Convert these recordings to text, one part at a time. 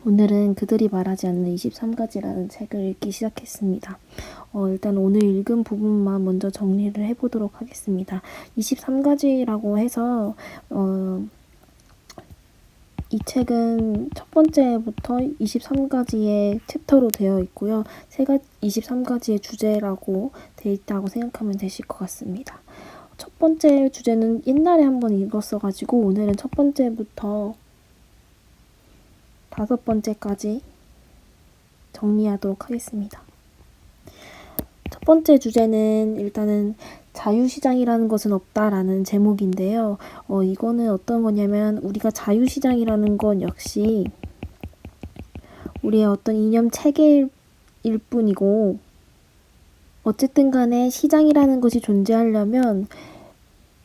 오늘은 그들이 말하지 않는 23가지라는 책을 읽기 시작했습니다. 일단 오늘 읽은 부분만 먼저 정리를 해보도록 하겠습니다. 23가지라고 해서 이 책은 첫 번째부터 23가지의 챕터로 되어 있고요. 23가지의 주제라고 되어 있다고 생각하면 되실 것 같습니다. 첫 번째 주제는 옛날에 한번 읽었어가지고 오늘은 첫 번째부터 5번째까지 정리하도록 하겠습니다. 첫 번째 주제는 일단은 자유시장이라는 것은 없다라는 제목인데요. 이거는 어떤 거냐면 우리가 자유시장이라는 건 역시 우리의 어떤 이념 체계일 뿐이고 어쨌든 간에 시장이라는 것이 존재하려면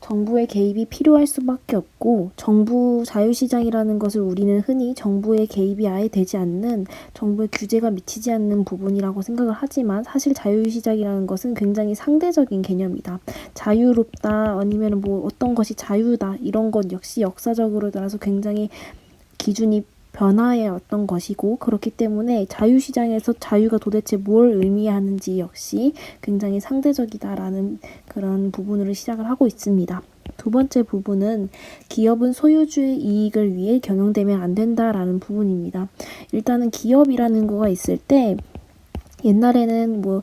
정부의 개입이 필요할 수밖에 없고 정부 자유시장이라는 것을 우리는 흔히 정부의 개입이 아예 되지 않는 정부의 규제가 미치지 않는 부분이라고 생각을 하지만 사실 자유시장이라는 것은 굉장히 상대적인 개념이다. 자유롭다 아니면 뭐 어떤 것이 자유다 이런 것 역시 역사적으로 따라서 굉장히 기준이 변화의 어떤 것이고 그렇기 때문에 자유시장에서 자유가 도대체 뭘 의미하는지 역시 굉장히 상대적이다라는 그런 부분으로 시작을 하고 있습니다. 두 번째 부분은 기업은 소유주의 이익을 위해 경영되면 안 된다라는 부분입니다. 일단은 기업이라는 거가 있을 때 옛날에는 뭐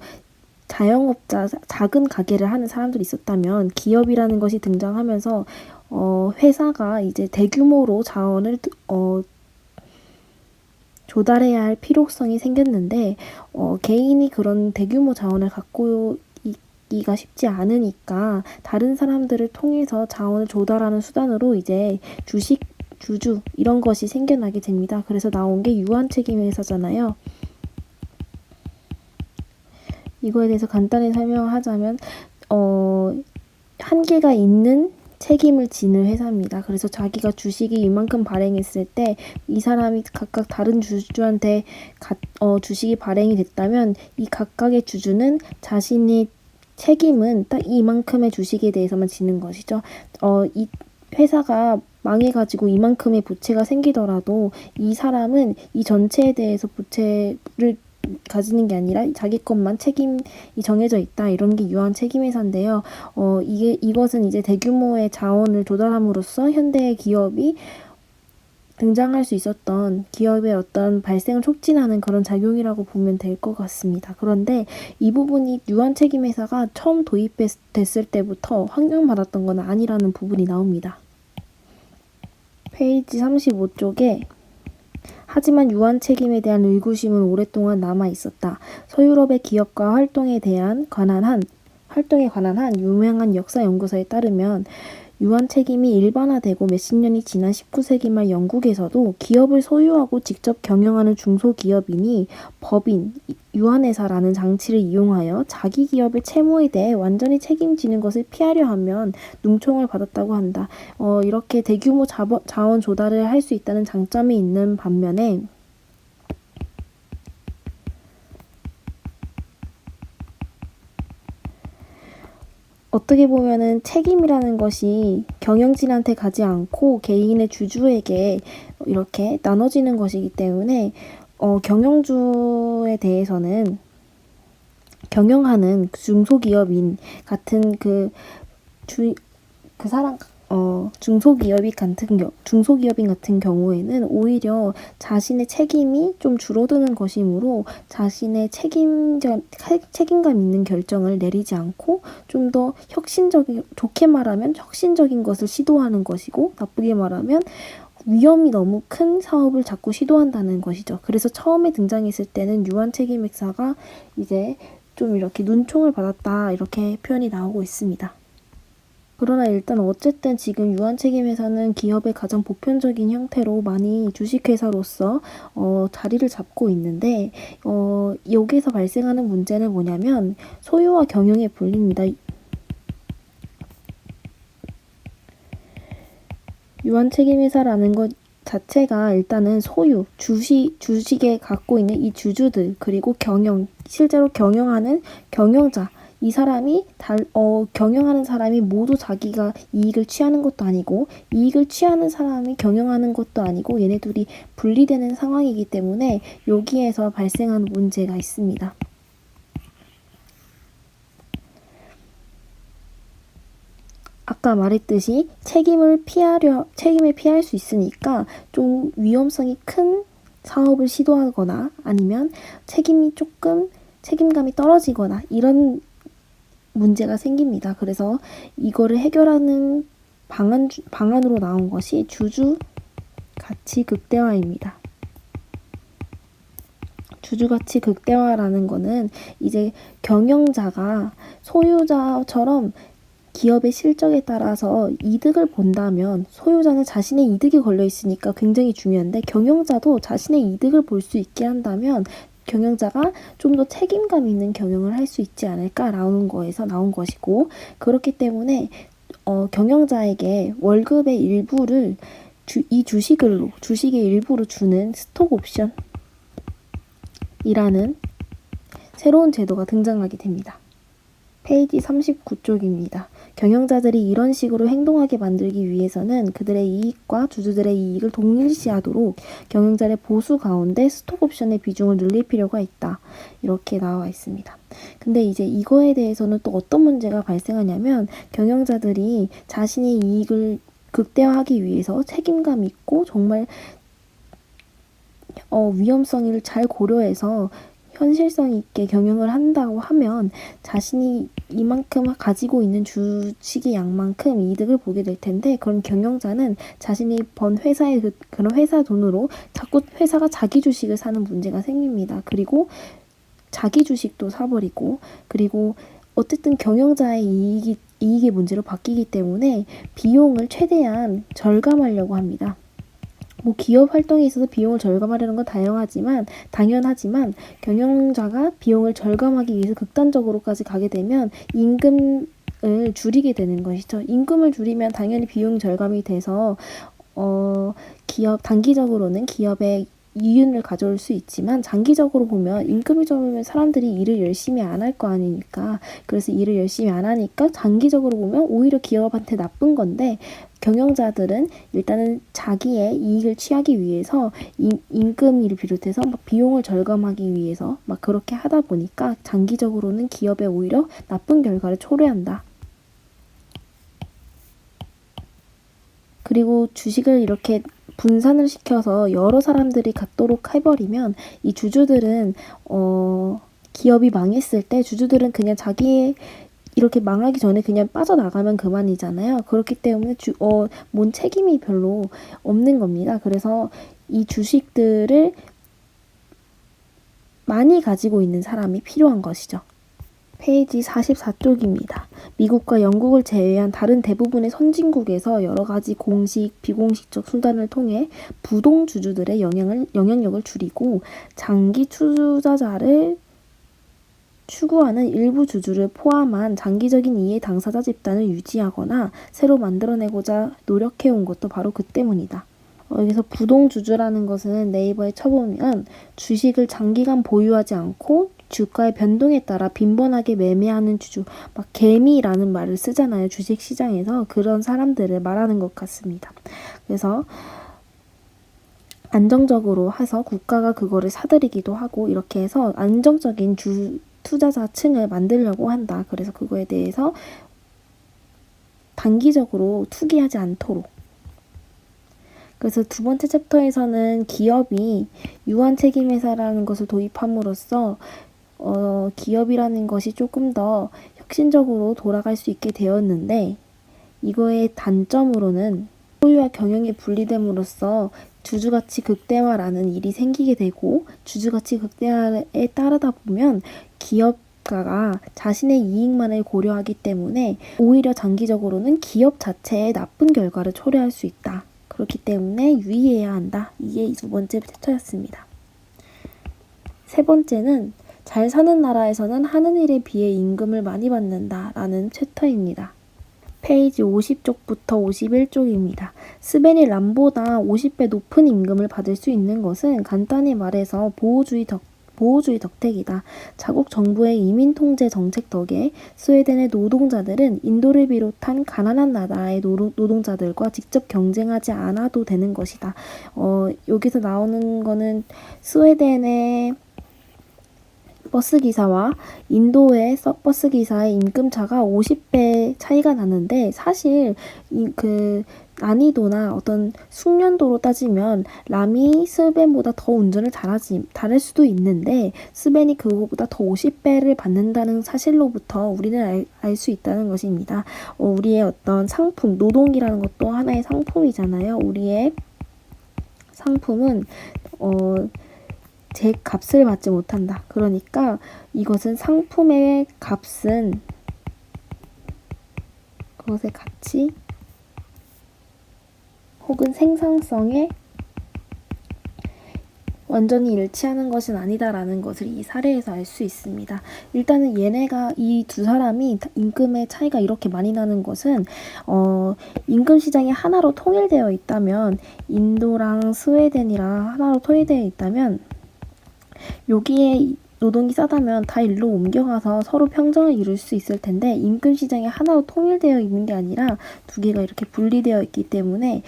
자영업자, 작은 가게를 하는 사람들이 있었다면 기업이라는 것이 등장하면서 회사가 이제 대규모로 자원을 조달해야 할 필요성이 생겼는데 개인이 그런 대규모 자원을 갖고 있기가 쉽지 않으니까 다른 사람들을 통해서 자원을 조달하는 수단으로 이제 주식, 주주 이런 것이 생겨나게 됩니다. 그래서 나온 게 유한책임회사잖아요. 이거에 대해서 간단히 설명을 하자면 한계가 있는 책임을 지는 회사입니다. 그래서 자기가 주식이 이만큼 발행했을 때 이 사람이 각각 다른 주주한테 주식이 발행이 됐다면 이 각각의 주주는 자신의 책임은 딱 이만큼의 주식에 대해서만 지는 것이죠. 이 회사가 망해가지고 이만큼의 부채가 생기더라도 이 사람은 이 전체에 대해서 부채를 가지는 게 아니라 자기 것만 책임이 정해져 있다. 이런 게 유한 책임회사인데요. 이것은 이제 대규모의 자원을 조달함으로써 현대의 기업이 등장할 수 있었던 기업의 어떤 발생을 촉진하는 그런 작용이라고 보면 될 것 같습니다. 그런데 이 부분이 유한 책임회사가 처음 도입됐을 때부터 환경받았던 건 아니라는 부분이 나옵니다. 페이지 35쪽에 하지만 유한 책임에 대한 의구심은 오랫동안 남아 있었다. 서유럽의 기업가 활동에 관한 한 유명한 역사 연구서에 따르면 유한 책임이 일반화되고 몇십 년이 지난 19세기 말 영국에서도 기업을 소유하고 직접 경영하는 중소기업인이 법인, 유한회사라는 장치를 이용하여 자기 기업의 채무에 대해 완전히 책임지는 것을 피하려 하면 눈총을 받았다고 한다. 이렇게 대규모 자원 조달을 할 수 있다는 장점이 있는 반면에 어떻게 보면은 책임이라는 것이 경영진한테 가지 않고 개인의 주주에게 이렇게 나눠지는 것이기 때문에 경영주에 경영하는 중소기업인 같은 중소기업인 같은 경우에는 오히려 자신의 책임이 좀 줄어드는 것이므로 자신의 책임감 있는 결정을 내리지 않고 좀 더 좋게 말하면 혁신적인 것을 시도하는 것이고 나쁘게 말하면 위험이 너무 큰 사업을 자꾸 시도한다는 것이죠. 그래서 처음에 등장했을 때는 유한 책임회사가 이제 좀 이렇게 눈총을 받았다 이렇게 표현이 나오고 있습니다. 그러나 일단 어쨌든 지금 유한책임회사는 기업의 가장 보편적인 형태로 많이 주식회사로서 자리를 잡고 있는데 여기서 발생하는 문제는 뭐냐면 소유와 경영의 분리입니다. 유한책임회사라는 것 자체가 일단은 주식에 갖고 있는 이 주주들 그리고 실제로 경영하는 경영자 이 사람이 경영하는 사람이 모두 자기가 이익을 취하는 것도 아니고 이익을 취하는 사람이 경영하는 것도 아니고 얘네 둘이 분리되는 상황이기 때문에 여기에서 발생하는 문제가 있습니다. 아까 말했듯이 책임을 피할 수 있으니까 좀 위험성이 큰 사업을 시도하거나 아니면 책임감이 떨어지거나 이런 문제가 생깁니다. 그래서 이거를 해결하는 방안으로 나온 것이 주주 가치 극대화입니다. 주주 가치 극대화라는 거는 이제 경영자가 소유자처럼 기업의 실적에 따라서 이득을 본다면 소유자는 자신의 이득이 걸려 있으니까 굉장히 중요한데 경영자도 자신의 이득을 볼 수 있게 한다면 경영자가 좀 더 책임감 있는 경영을 할 수 있지 않을까라는 거에서 나온 것이고 그렇기 때문에 경영자에게 월급의 일부를 주식의 일부를 주는 스톡 옵션이라는 새로운 제도가 등장하게 됩니다. 페이지 39쪽입니다. 경영자들이 이런 식으로 행동하게 만들기 위해서는 그들의 이익과 주주들의 이익을 동일시하도록 경영자의 보수 가운데 스톡옵션의 비중을 늘릴 필요가 있다. 이렇게 나와 있습니다. 근데 이제 이거에 대해서는 또 어떤 문제가 발생하냐면 경영자들이 자신의 이익을 극대화하기 위해서 책임감 있고 정말 위험성을 잘 고려해서 현실성 있게 경영을 한다고 하면 자신이 이만큼 가지고 있는 주식의 양만큼 이득을 보게 될 텐데 그럼 경영자는 자신이 번 회사의 그런 회사 돈으로 자꾸 회사가 자기 주식을 사는 문제가 생깁니다. 그리고 자기 주식도 사버리고 그리고 어쨌든 경영자의 이익의 문제로 바뀌기 때문에 비용을 최대한 절감하려고 합니다. 기업 활동에 있어서 비용을 절감하려는 건 당연하지만 경영자가 비용을 절감하기 위해서 극단적으로까지 가게 되면 임금을 줄이게 되는 것이죠. 임금을 줄이면 당연히 비용 절감이 돼서 단기적으로는 기업의 이윤을 가져올 수 있지만 장기적으로 보면 임금이 적으면 사람들이 일을 열심히 안 할 거 아니니까 그래서 일을 열심히 안 하니까 장기적으로 보면 오히려 기업한테 나쁜 건데 경영자들은 일단은 자기의 이익을 취하기 위해서 임금을 비롯해서 비용을 절감하기 위해서 그렇게 하다 보니까 장기적으로는 기업에 오히려 나쁜 결과를 초래한다. 그리고 주식을 이렇게 분산을 시켜서 여러 사람들이 갖도록 해버리면 이 주주들은 기업이 망했을 때 주주들은 그냥 이렇게 망하기 전에 그냥 빠져나가면 그만이잖아요. 그렇기 때문에 뭔 책임이 별로 없는 겁니다. 그래서 이 주식들을 많이 가지고 있는 사람이 필요한 것이죠. 페이지 44쪽입니다. 미국과 영국을 제외한 다른 대부분의 선진국에서 여러 가지 공식, 비공식적 수단을 통해 부동 주주들의 영향력을 줄이고 장기 투자자를 추구하는 일부 주주를 포함한 장기적인 이해 당사자 집단을 유지하거나 새로 만들어내고자 노력해온 것도 바로 그 때문이다. 여기서 부동주주라는 것은 네이버에 쳐보면 주식을 장기간 보유하지 않고 주가의 변동에 따라 빈번하게 매매하는 주주, 개미라는 말을 쓰잖아요. 주식시장에서 그런 사람들을 말하는 것 같습니다. 그래서 안정적으로 해서 국가가 그거를 사들이기도 하고 이렇게 해서 안정적인 투자자층을 만들려고 한다. 그래서 그거에 대해서 단기적으로 투기하지 않도록. 그래서 두 번째 챕터에서는 기업이 유한책임회사라는 것을 도입함으로써 기업이라는 것이 조금 더 혁신적으로 돌아갈 수 있게 되었는데 이거의 단점으로는 소유와 경영이 분리됨으로써 주주가치 극대화라는 일이 생기게 되고 주주가치 극대화에 따르다 보면 기업가가 자신의 이익만을 고려하기 때문에 오히려 장기적으로는 기업 자체에 나쁜 결과를 초래할 수 있다. 그렇기 때문에 유의해야 한다. 이게 두 번째 챕터였습니다. 세 번째는 잘 사는 나라에서는 하는 일에 비해 임금을 많이 받는다 라는 챕터입니다. 페이지 50쪽부터 51쪽입니다. 스벤이 람보다 50배 높은 임금을 받을 수 있는 것은 간단히 말해서 보호주의 보호주의 덕택이다. 자국 정부의 이민 통제 정책 덕에 스웨덴의 노동자들은 인도를 비롯한 가난한 나라의 노동자들과 직접 경쟁하지 않아도 되는 것이다. 여기서 나오는 거는 스웨덴의 버스기사와 인도의 버스기사의 임금차가 50배 차이가 나는데, 사실 그 난이도나 어떤 숙련도로 따지면 람이 스벤보다 더 운전을 잘할 수도 있는데, 스벤이 그거보다 더 50배를 받는다는 사실로부터 우리는 알 수 있다는 것입니다. 우리의 어떤 상품, 노동이라는 것도 하나의 상품이잖아요. 우리의 상품은 제 값을 받지 못한다. 그러니까 이것은 상품의 값은 그것의 가치 혹은 생산성에 완전히 일치하는 것은 아니다라는 것을 이 사례에서 알 수 있습니다. 일단은 얘네가 이 두 사람이 임금의 차이가 이렇게 많이 나는 것은 임금 시장이 하나로 통일되어 있다면, 인도랑 스웨덴이랑 하나로 통일되어 있다면 여기에 노동이 싸다면 다 일로 옮겨가서 서로 평등을 이룰 수 있을 텐데, 임금 시장이 하나로 통일되어 있는 게 아니라 두 개가 이렇게 분리되어 있기 때문에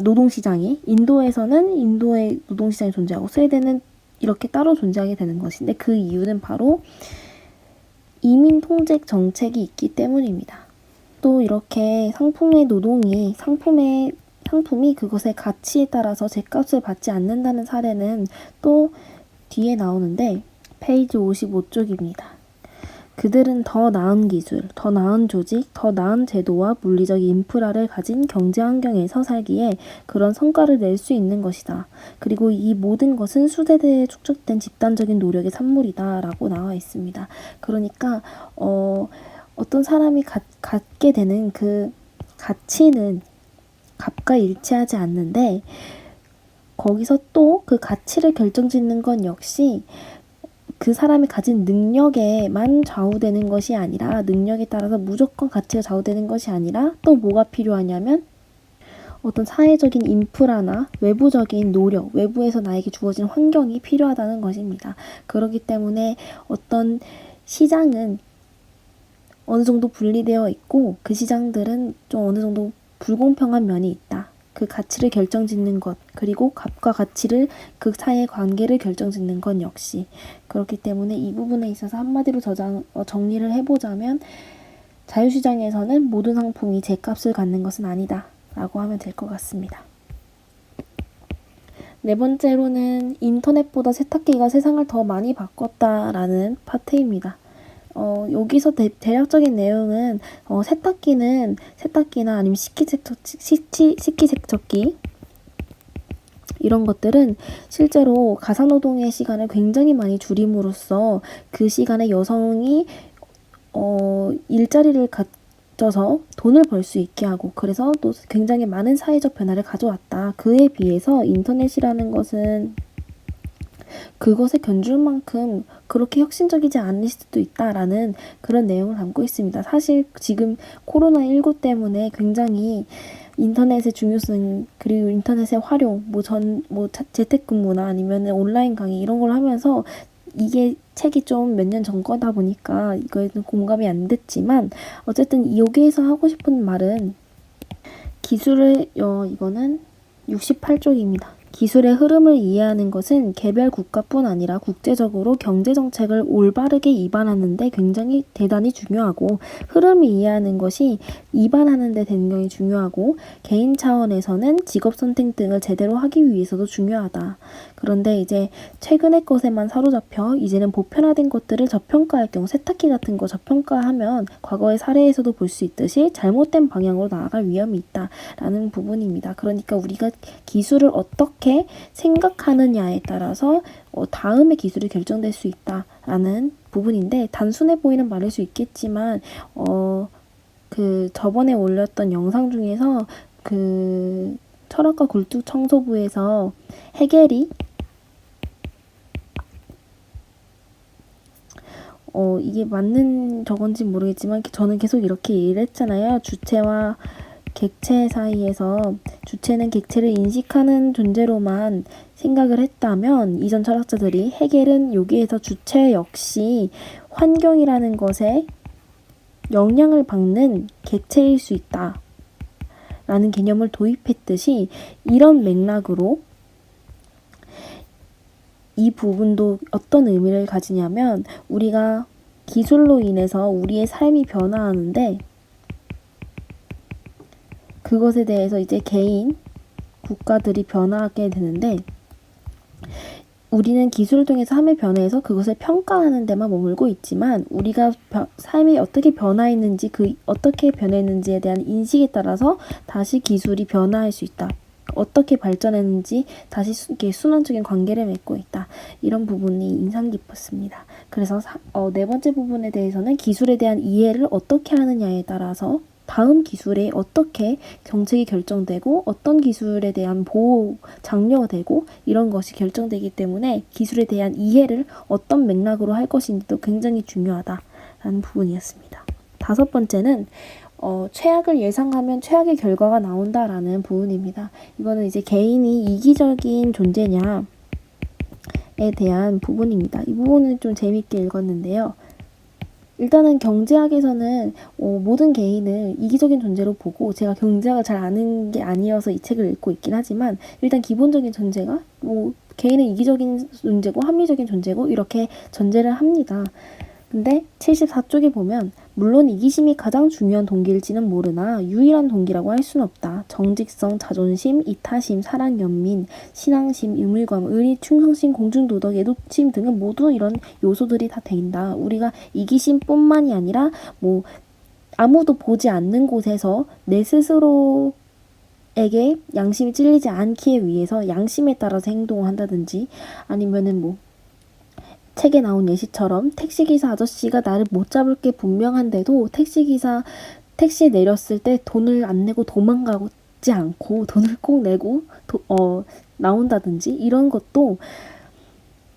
노동시장이 인도에서는 인도의 노동시장이 존재하고 스웨덴은 이렇게 따로 존재하게 되는 것인데, 그 이유는 바로 이민 통제 정책이 있기 때문입니다. 또 이렇게 상품이 그것의 가치에 따라서 제값을 받지 않는다는 사례는 또 뒤에 나오는데, 페이지 55쪽입니다. 그들은 더 나은 기술, 더 나은 조직, 더 나은 제도와 물리적 인프라를 가진 경제 환경에서 살기에 그런 성과를 낼 수 있는 것이다. 그리고 이 모든 것은 수세대에 축적된 집단적인 노력의 산물이다 라고 나와 있습니다. 그러니까 어떤 사람이 갖게 되는 그 가치는 값과 일치하지 않는데, 거기서 또 그 가치를 결정짓는 건 역시 그 사람이 가진 능력에만 좌우되는 것이 아니라, 능력에 따라서 무조건 가치가 좌우되는 것이 아니라 또 뭐가 필요하냐면 어떤 사회적인 인프라나 외부적인 노력, 외부에서 나에게 주어진 환경이 필요하다는 것입니다. 그렇기 때문에 어떤 시장은 어느 정도 분리되어 있고, 그 시장들은 좀 어느 정도 불공평한 면이 있다. 그 가치를 결정짓는 것, 그리고 값과 가치를, 그 사이의 관계를 결정짓는 건 역시 그렇기 때문에 이 부분에 있어서 한마디로 정리를 해보자면, 자유시장에서는 모든 상품이 제값을 갖는 것은 아니다 라고 하면 될 것 같습니다. 네 번째로는 인터넷보다 세탁기가 세상을 더 많이 바꿨다라는 파트입니다. 여기서 대략적인 내용은 세탁기나 아니면 식기세척기 이런 것들은 실제로 가사노동의 시간을 굉장히 많이 줄임으로써 그 시간에 여성이 일자리를 가져서 돈을 벌 수 있게 하고, 그래서 또 굉장히 많은 사회적 변화를 가져왔다. 그에 비해서 인터넷이라는 것은 그것에 견줄 만큼 그렇게 혁신적이지 않을 수도 있다라는 그런 내용을 담고 있습니다. 사실 지금 코로나19 때문에 굉장히 인터넷의 중요성, 그리고 인터넷의 활용, 재택근무나 아니면 온라인 강의 이런 걸 하면서, 이게 책이 좀 몇 년 전 거다 보니까 이거에는 공감이 안 됐지만, 어쨌든 여기에서 하고 싶은 말은 이거는 68쪽입니다. 기술의 흐름을 이해하는 것은 개별 국가뿐 아니라 국제적으로 경제정책을 올바르게 입안하는 데 굉장히 대단히 중요하고, 흐름을 이해하는 것이 입안하는 데 굉장히 중요하고, 개인 차원에서는 직업선택 등을 제대로 하기 위해서도 중요하다. 그런데 이제 최근의 것에만 사로잡혀 이제는 보편화된 것들을 저평가할 경우, 세탁기 같은 거 저평가하면 과거의 사례에서도 볼 수 있듯이 잘못된 방향으로 나아갈 위험이 있다라는 부분입니다. 그러니까 우리가 기술을 어떻게 생각하느냐에 따라서 다음의 기술이 결정될 수 있다라는 부분인데, 단순해 보이는 말일 수 있겠지만 저번에 올렸던 영상 중에서 철학과 굴뚝청소부에서 헤겔이 이게 맞는 저건지 모르겠지만 저는 계속 이렇게 얘기를 했잖아요. 주체와 객체 사이에서 주체는 객체를 인식하는 존재로만 생각을 했다면 이전 철학자들이 헤겔은 여기에서 주체 역시 환경이라는 것에 영향을 받는 객체일 수 있다 라는 개념을 도입했듯이 이런 맥락으로 이 부분도 어떤 의미를 가지냐면 우리가 기술로 인해서 우리의 삶이 변화하는데 그것에 대해서 이제 개인, 국가들이 변화하게 되는데 우리는 기술을 통해서 삶의 변화에서 그것을 평가하는 데만 머물고 있지만 우리가 삶이 어떻게 변화했는지 어떻게 변했는지에 대한 인식에 따라서 다시 기술이 변화할 수 있다. 어떻게 발전했는지 다시 이렇게 순환적인 관계를 맺고 있다. 이런 부분이 인상 깊었습니다. 그래서 네 번째 부분에 대해서는 기술에 대한 이해를 어떻게 하느냐에 따라서 다음 기술에 어떻게 정책이 결정되고 어떤 기술에 대한 보호 장려가 되고 이런 것이 결정되기 때문에 기술에 대한 이해를 어떤 맥락으로 할 것인지도 굉장히 중요하다라는 부분이었습니다. 다섯 번째는 최악을 예상하면 최악의 결과가 나온다라는 부분입니다. 이거는 이제 개인이 이기적인 존재냐에 대한 부분입니다. 이 부분은 좀 재밌게 읽었는데요. 일단은 경제학에서는 모든 개인을 이기적인 존재로 보고 제가 경제학을 잘 아는 게 아니어서 이 책을 읽고 있긴 하지만 일단 기본적인 전제가 개인은 이기적인 존재고 합리적인 존재고 이렇게 전제를 합니다. 근데 74쪽에 보면 물론 이기심이 가장 중요한 동기일지는 모르나 유일한 동기라고 할 수는 없다. 정직성, 자존심, 이타심, 사랑, 연민, 신앙심, 의물감, 의리, 충성심, 공중도덕, 애도심 등은 모두 이런 요소들이 다 된다. 우리가 이기심뿐만이 아니라 아무도 보지 않는 곳에서 내 스스로 에게 양심이 찔리지 않기 위해서 양심에 따라서 행동을 한다든지 아니면은 책에 나온 예시처럼 택시기사 아저씨가 나를 못 잡을 게 분명한데도 택시에 내렸을 때 돈을 안 내고 도망가지 않고 돈을 꼭 내고 나온다든지 이런 것도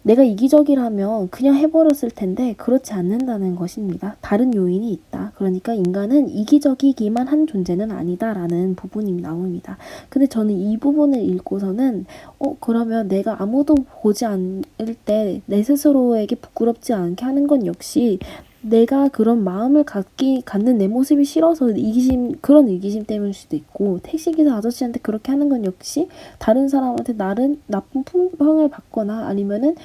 내가 이기적이라면 그냥 해버렸을 텐데 그렇지 않는다는 것입니다. 다른 요인이 있다. 그러니까 인간은 이기적이기만 한 존재는 아니다라는 부분이 나옵니다. 근데 저는 이 부분을 읽고서는 그러면 내가 아무도 보지 않을 때 내 스스로에게 부끄럽지 않게 하는 건 역시 내가 그런 마음을 갖는 내 모습이 싫어서 그런 이기심 때문일 수도 있고 택시기사 아저씨한테 그렇게 하는 건 역시 다른 사람한테 나쁜 품평을 받거나 아니면은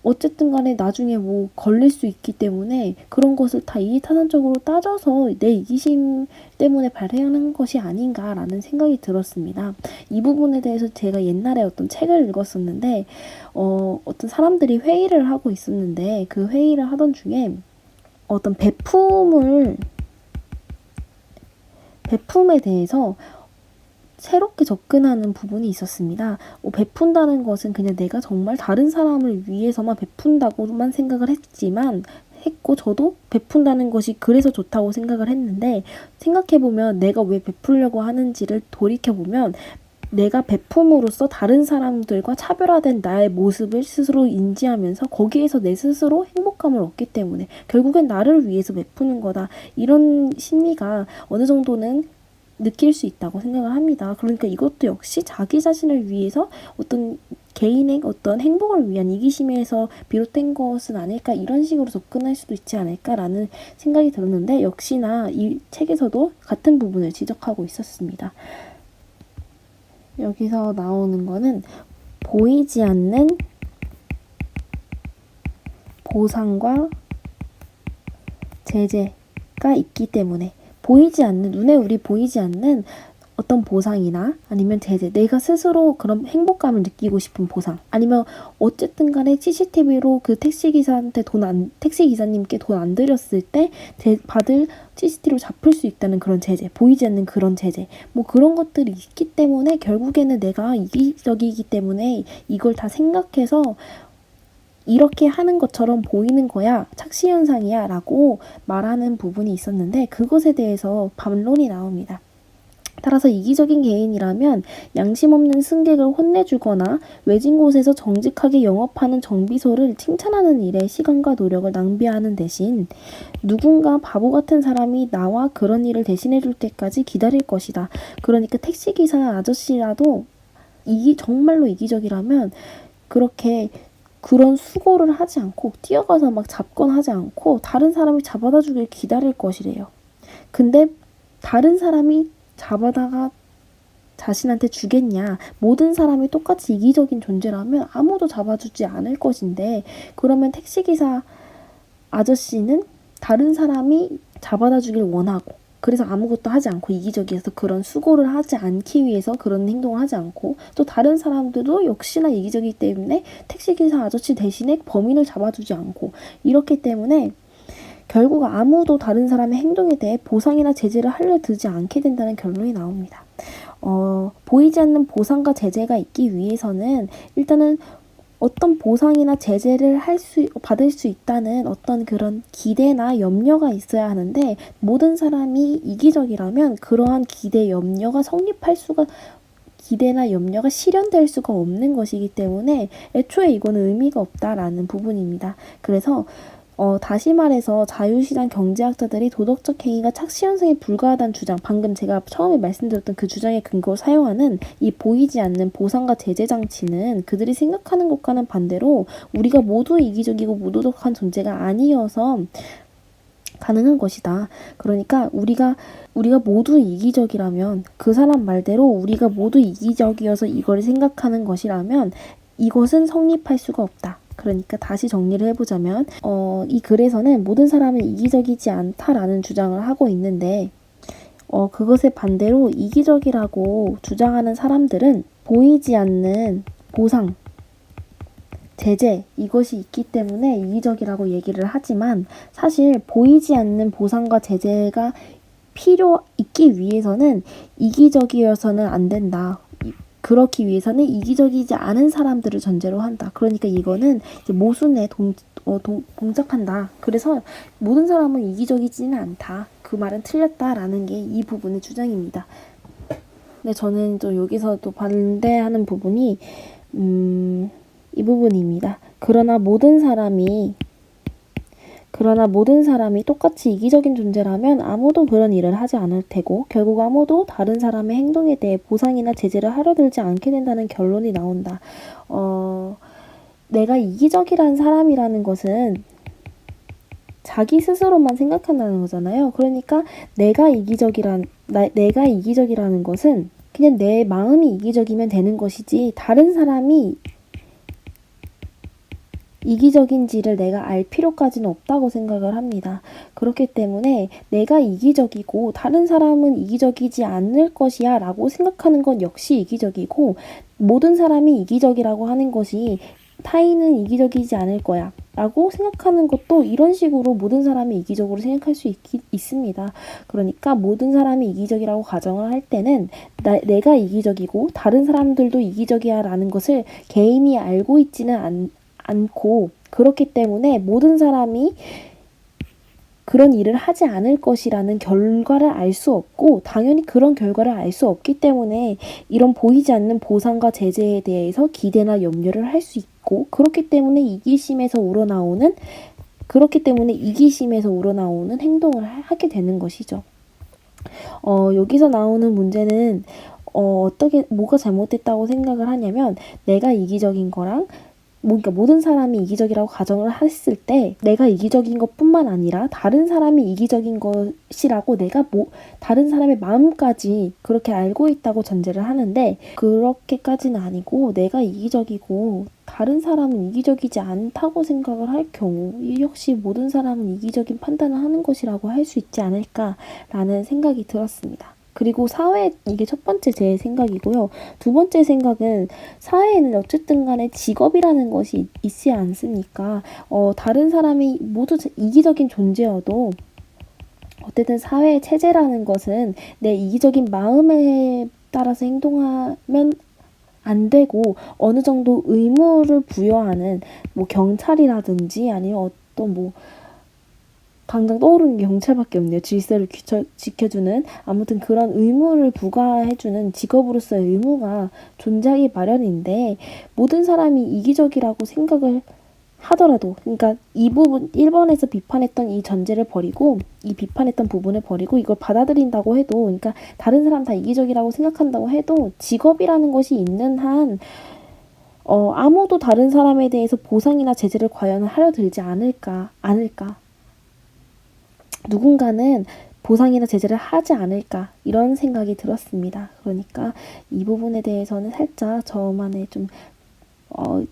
어쨌든 간에 나중에 걸릴 수 있기 때문에 그런 것을 다 이해타산적으로 따져서 내 이기심 때문에 발생하는 것이 아닌가라는 생각이 들었습니다. 이 부분에 대해서 제가 옛날에 어떤 책을 읽었었는데 어떤 사람들이 회의를 하고 있었는데 그 회의를 하던 중에 어떤 베품에 대해서 새롭게 접근하는 부분이 있었습니다. 베푼다는 것은 그냥 내가 정말 다른 사람을 위해서만 베푼다고만 생각을 했고 저도 베푼다는 것이 그래서 좋다고 생각을 했는데 생각해보면 내가 왜 베풀려고 하는지를 돌이켜보면 내가 베품으로써 다른 사람들과 차별화된 나의 모습을 스스로 인지하면서 거기에서 내 스스로 행복감을 얻기 때문에 결국엔 나를 위해서 베푸는 거다. 이런 심리가 어느 정도는 느낄 수 있다고 생각을 합니다. 그러니까 이것도 역시 자기 자신을 위해서 어떤 개인의 어떤 행복을 위한 이기심에서 비롯된 것은 아닐까 이런 식으로 접근할 수도 있지 않을까라는 생각이 들었는데 역시나 이 책에서도 같은 부분을 지적하고 있었습니다. 여기서 나오는 거는 보이지 않는 보상과 제재가 있기 때문에 눈에 우리 보이지 않는 어떤 보상이나 아니면 제재, 내가 스스로 그런 행복감을 느끼고 싶은 보상 아니면 어쨌든 간에 CCTV로 그 택시기사님께 돈 안 들였을 때 받을 CCTV로 잡힐 수 있다는 그런 제재, 보이지 않는 그런 제재 그런 것들이 있기 때문에 결국에는 내가 이기적이기 때문에 이걸 다 생각해서 이렇게 하는 것처럼 보이는 거야, 착시현상이야 라고 말하는 부분이 있었는데 그것에 대해서 반론이 나옵니다. 따라서 이기적인 개인이라면 양심 없는 승객을 혼내주거나 외진 곳에서 정직하게 영업하는 정비소를 칭찬하는 일에 시간과 노력을 낭비하는 대신 누군가 바보 같은 사람이 나와 그런 일을 대신해 줄 때까지 기다릴 것이다. 그러니까 택시기사 아저씨라도 정말로 이기적이라면 그렇게 그런 수고를 하지 않고 뛰어가서 막 잡거나 하지 않고 다른 사람이 잡아다 주길 기다릴 것이래요. 근데 다른 사람이 잡아다가 자신한테 주겠냐? 모든 사람이 똑같이 이기적인 존재라면 아무도 잡아주지 않을 것인데, 그러면 택시기사 아저씨는 다른 사람이 잡아다 주길 원하고, 그래서 아무것도 하지 않고 이기적이어서 그런 수고를 하지 않기 위해서 그런 행동을 하지 않고, 또 다른 사람들도 역시나 이기적이기 때문에 택시기사 아저씨 대신에 범인을 잡아주지 않고, 이렇기 때문에 결국 아무도 다른 사람의 행동에 대해 보상이나 제재를 하려 들지 않게 된다는 결론이 나옵니다. 보이지 않는 보상과 제재가 있기 위해서는 일단은 어떤 보상이나 제재를 받을 수 있다는 어떤 그런 기대나 염려가 있어야 하는데, 모든 사람이 이기적이라면 그러한 기대, 기대나 염려가 실현될 수가 없는 것이기 때문에 애초에 이거는 의미가 없다라는 부분입니다. 그래서 다시 말해서 자유시장 경제학자들이 도덕적 행위가 착시 현상에 불과하다는 주장, 방금 제가 처음에 말씀드렸던 그 주장의 근거로 사용하는 이 보이지 않는 보상과 제재 장치는 그들이 생각하는 것과는 반대로 우리가 모두 이기적이고 무도덕한 존재가 아니어서 가능한 것이다. 그러니까 우리가 모두 이기적이라면, 그 사람 말대로 우리가 모두 이기적이어서 이걸 생각하는 것이라면 이것은 성립할 수가 없다. 그러니까 다시 정리를 해보자면 이 글에서는 모든 사람은 이기적이지 않다라는 주장을 하고 있는데, 그것에 반대로 이기적이라고 주장하는 사람들은 보이지 않는 보상, 제재, 이것이 있기 때문에 이기적이라고 얘기를 하지만, 사실 보이지 않는 보상과 제재가 있기 위해서는 이기적이어서는 안 된다. 그렇기 위해서는 이기적이지 않은 사람들을 전제로 한다. 그러니까 이거는 이제 모순에 봉착한다. 그래서 모든 사람은 이기적이지는 않다. 그 말은 틀렸다라는 게 이 부분의 주장입니다. 근데 저는 또 여기서 또 반대하는 부분이 이 부분입니다. 그러나 모든 사람이 똑같이 이기적인 존재라면 아무도 그런 일을 하지 않을 테고, 결국 아무도 다른 사람의 행동에 대해 보상이나 제재를 하려 들지 않게 된다는 결론이 나온다. 내가 이기적이라는 사람이라는 것은 자기 스스로만 생각한다는 거잖아요. 그러니까 내가 이기적이라는 것은 그냥 내 마음이 이기적이면 되는 것이지, 다른 사람이 이기적인지를 내가 알 필요까지는 없다고 생각을 합니다. 그렇기 때문에 내가 이기적이고 다른 사람은 이기적이지 않을 것이야 라고 생각하는 건 역시 이기적이고, 모든 사람이 이기적이라고 하는 것이 타인은 이기적이지 않을 거야 라고 생각하는 것도 이런 식으로 모든 사람이 이기적으로 생각할 수 있습니다. 그러니까 모든 사람이 이기적이라고 가정을 할 때는 내가 이기적이고 다른 사람들도 이기적이야 라는 것을 개인이 알고 있지는 않고, 그렇기 때문에 모든 사람이 그런 일을 하지 않을 것이라는 결과를 알 수 없고, 당연히 그런 결과를 알 수 없기 때문에 이런 보이지 않는 보상과 제재에 대해서 기대나 염려를 할 수 있고, 그렇기 때문에 이기심에서 우러나오는 행동을 하게 되는 것이죠. 여기서 나오는 문제는 뭐가 잘못됐다고 생각을 하냐면, 내가 이기적인 거랑 그러니까 모든 사람이 이기적이라고 가정을 했을 때 내가 이기적인 것뿐만 아니라 다른 사람이 이기적인 것이라고 내가 다른 사람의 마음까지 그렇게 알고 있다고 전제를 하는데, 그렇게까지는 아니고 내가 이기적이고 다른 사람은 이기적이지 않다고 생각을 할 경우 역시 모든 사람은 이기적인 판단을 하는 것이라고 할 수 있지 않을까라는 생각이 들었습니다. 그리고 이게 첫 번째 제 생각이고요. 두 번째 생각은, 사회에는 어쨌든 간에 직업이라는 것이 있지 않습니까? 다른 사람이 모두 이기적인 존재여도 어쨌든 사회의 체제라는 것은 내 이기적인 마음에 따라서 행동하면 안 되고, 어느 정도 의무를 부여하는 경찰이라든지 아니면 어떤 당장 떠오르는 게 경찰밖에 없네요. 질서를 지켜주는, 아무튼 그런 의무를 부과해주는 직업으로서의 의무가 존재하기 마련인데, 모든 사람이 이기적이라고 생각을 하더라도, 그러니까 이 부분 1번에서 비판했던 이 전제를 버리고, 이 비판했던 부분을 버리고 이걸 받아들인다고 해도, 그러니까 다른 사람 다 이기적이라고 생각한다고 해도 직업이라는 것이 있는 한 아무도 다른 사람에 대해서 보상이나 제재를 과연 하려 들지 않을까. 누군가는 보상이나 제재를 하지 않을까, 이런 생각이 들었습니다. 그러니까 이 부분에 대해서는 살짝 저만의 좀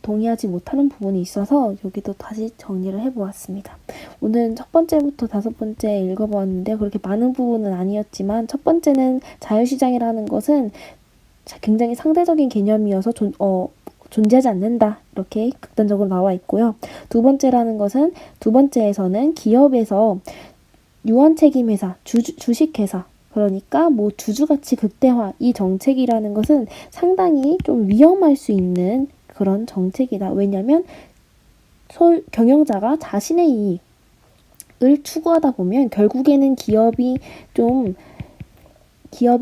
동의하지 못하는 부분이 있어서 여기도 다시 정리를 해보았습니다. 오늘은 첫 번째부터 다섯 번째 읽어보았는데 그렇게 많은 부분은 아니었지만, 첫 번째는 자유시장이라는 것은 굉장히 상대적인 개념이어서 존재하지 않는다, 이렇게 극단적으로 나와 있고요. 두 번째에서는 기업에서 유한책임회사, 주식회사, 그러니까 뭐 주주가치 극대화, 이 정책이라는 것은 상당히 좀 위험할 수 있는 그런 정책이다. 왜냐하면 경영자가 자신의 이익을 추구하다 보면 결국에는 기업의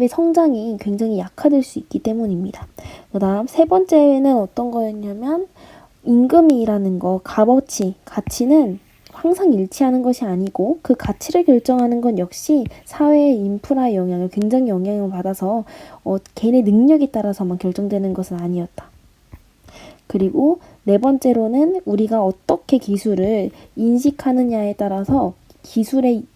성장이 굉장히 약화될 수 있기 때문입니다. 그 다음 세 번째는 어떤 거였냐면, 임금이라는 거, 가치는 항상 일치하는 것이 아니고 그 가치를 결정하는 건 역시 사회의 인프라의 영향을 굉장히 영향을 받아서 개인의 능력에 따라서만 결정되는 것은 아니었다. 그리고 네 번째로는 우리가 어떻게 기술을 인식하느냐에 따라서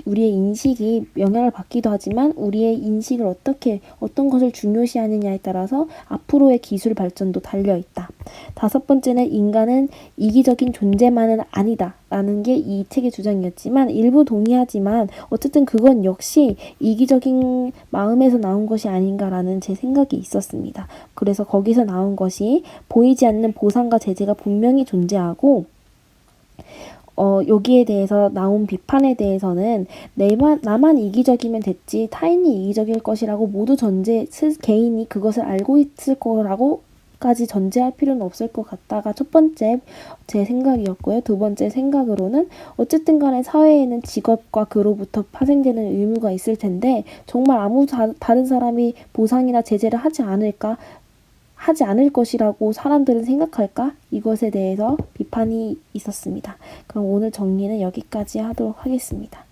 우리의 인식이 영향을 받기도 하지만, 우리의 인식을 어떤 것을 중요시하느냐에 따라서 앞으로의 기술 발전도 달려있다. 다섯 번째는 인간은 이기적인 존재만은 아니다 라는 게 이 책의 주장이었지만, 일부 동의하지만 어쨌든 그건 역시 이기적인 마음에서 나온 것이 아닌가라는 제 생각이 있었습니다. 그래서 거기서 나온 것이 보이지 않는 보상과 제재가 분명히 존재하고, 여기에 대해서 나온 비판에 대해서는 나만 이기적이면 됐지 타인이 이기적일 것이라고 모두 개인이 그것을 알고 있을 거라고까지 전제할 필요는 없을 것 같다가 첫 번째 제 생각이었고요. 두 번째 생각으로는 어쨌든 간에 사회에는 직업과 그로부터 파생되는 의무가 있을 텐데, 정말 다른 사람이 보상이나 제재를 하지 않을 것이라고 사람들은 생각할까? 이것에 대해서 비판이 있었습니다. 그럼 오늘 정리는 여기까지 하도록 하겠습니다.